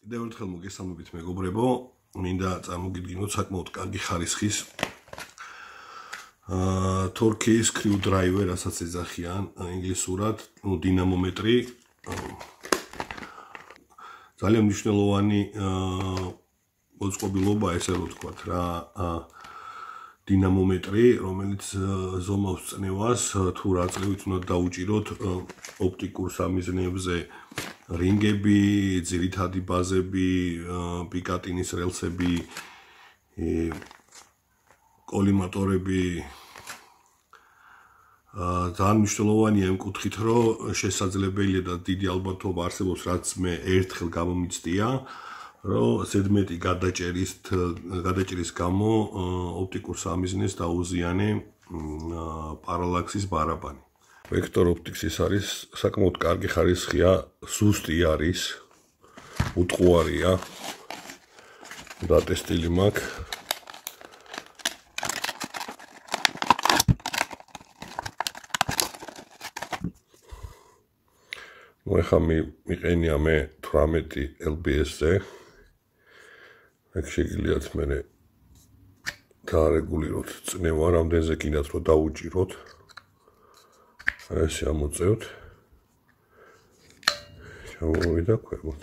კიდევ ერთხელ მოგესალმებით მეგობრებო, მინდა წარმოგიდგინოთ საკმაოდ კარგი ხარისხის თორქიის screwdriver, რასაც ეძახიან ინგლისურად, დინამომეტრი. ძალიან მნიშვნელოვანი მოწყობილობა, ესე რომ ვთქვათ რა, დინამომეტრი, რომელიც ზომავს წნევას, თუ რა წლივით უნდა დაუჭიროთ ოპტიკურ სამიზნეებზე რინგები, ძირითადი ბაზები, პიკატინის რელსები, კოლიმატორები. ძალიან მნიშვნელოვანია იმ კუთხით, რომ შესაძლებელია და დიდი ალბათობა არსებობს, რაც მე ერთხელ გამომიცდია, რომ ზედმეტი გადაჭერის გამო ოპტიკურ სამიზნეს დაუზიანე პარალაქსის ბარაბანი. Vector Optics არის საკმაოდ კარგი ხარისხია, სუსტი არის, უტყუარია. დატესტილი მაქვს. ეხლა მიყენია მე 18 LBS-ზე. აქ შეგიძლიათ მე დაარეგულიროთ წნევა, რამდენზე გინდათ რომ დაუჭიროთ. ესე ამოწევთ. ჩამოვიდა ქვემოთ.